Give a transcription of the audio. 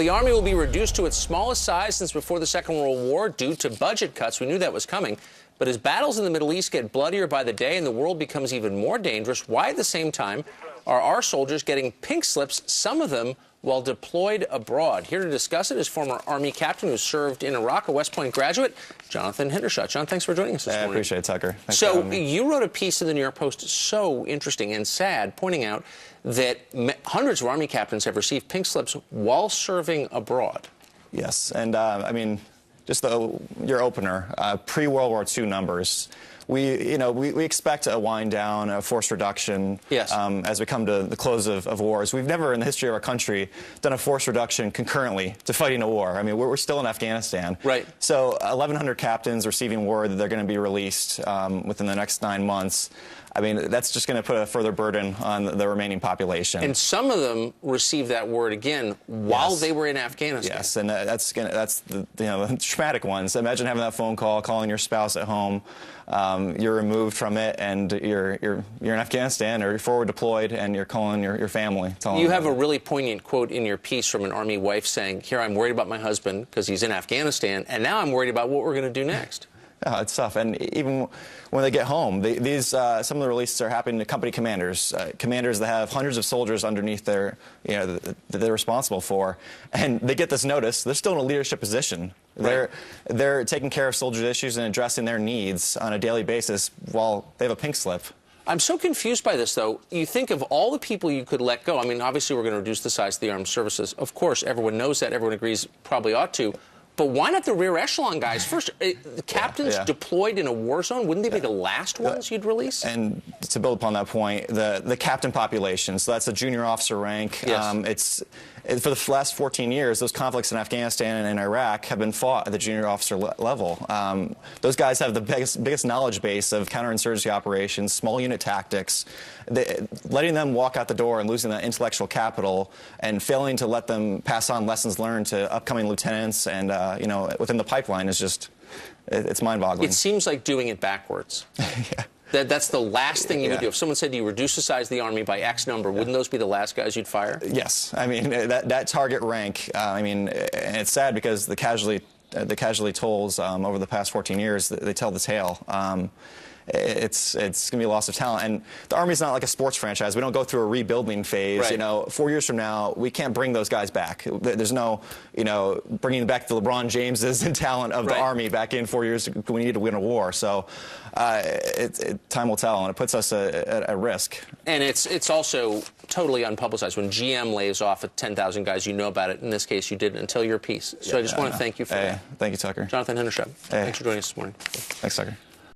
Well, the Army will be reduced to its smallest size since before the Second World War due to budget cuts. We knew that was coming. But as battles in the Middle East get bloodier by the day and the world becomes even more dangerous, why at the same time are our soldiers getting pink slips, some of them while deployed abroad? Here to discuss it is former Army captain who served in Iraq, a West Point graduate, Jonathan Hendershot. John, thanks for joining us this morning. I appreciate it, Tucker. Thanks so you wrote a piece in the New York Post so interesting and sad, pointing out that hundreds of Army captains have received pink slips while serving abroad. Yes, and I mean, just your opener, pre-World War II numbers. We expect a wind down, a force reduction, yes, as we come to the close of wars. We've never in the history of our country done a force reduction concurrently to fighting a war. I mean, we're still in Afghanistan. Right. So 1,100 captains receiving word that they're going to be released within the next 9 months. I mean, that's just going to put a further burden on the remaining population. And some of them received that word again while they were in Afghanistan. Yes, and that's the traumatic ones. Imagine having that phone call, calling your spouse at home. You're removed from it, and you're in Afghanistan or you're forward deployed, and you're calling your family. You have a really poignant quote in your piece from an Army wife saying, "Here, I'm worried about my husband because he's in Afghanistan, and now I'm worried about what we're going to do next." Yeah, it's tough, and even when they get home, some of the releases are happening to company commanders, commanders that have hundreds of soldiers underneath their, that they're responsible for, and they get this notice. They're still in a leadership position. Right. They're taking care of soldiers' issues and addressing their needs on a daily basis while they have a pink slip. I'm so confused by this, though. You think of all the people you could let go. I mean, obviously, we're going to reduce the size of the armed services. Of course, everyone knows that. Everyone agrees probably ought to. But why not the rear echelon guys? First, the captains deployed in a war zone, wouldn't they be the last ones you'd release? And to build upon that point, the captain population, so that's a junior officer rank. Yes. For the last 14 years, those conflicts in Afghanistan and Iraq have been fought at the junior officer level. Those guys have the biggest knowledge base of counterinsurgency operations, small unit tactics. Letting them walk out the door and losing that intellectual capital and failing to let them pass on lessons learned to upcoming lieutenants and within the pipeline is just, it's mind-boggling. It seems like doing it backwards. Yeah. That's the last thing you would do. If someone said to you, reduce the size of the Army by X number, wouldn't those be the last guys you'd fire? Yes. I mean, that target rank, and it's sad because the casualty tolls over the past 14 years, they tell the tale. It's going to be a loss of talent. And the Army's not like a sports franchise. We don't go through a rebuilding phase. Right. 4 years from now, we can't bring those guys back. There's no, bringing back the LeBron Jameses and talent of the Army back in 4 years when we need to win a war. So time will tell, and it puts us at risk. And it's also totally unpublicized. When GM lays off 10,000 guys, you know about it. In this case, you didn't until your piece. So I just want to thank you for that. Thank you, Tucker. Jonathan Hendershot, thanks for joining us this morning. Thanks, Tucker.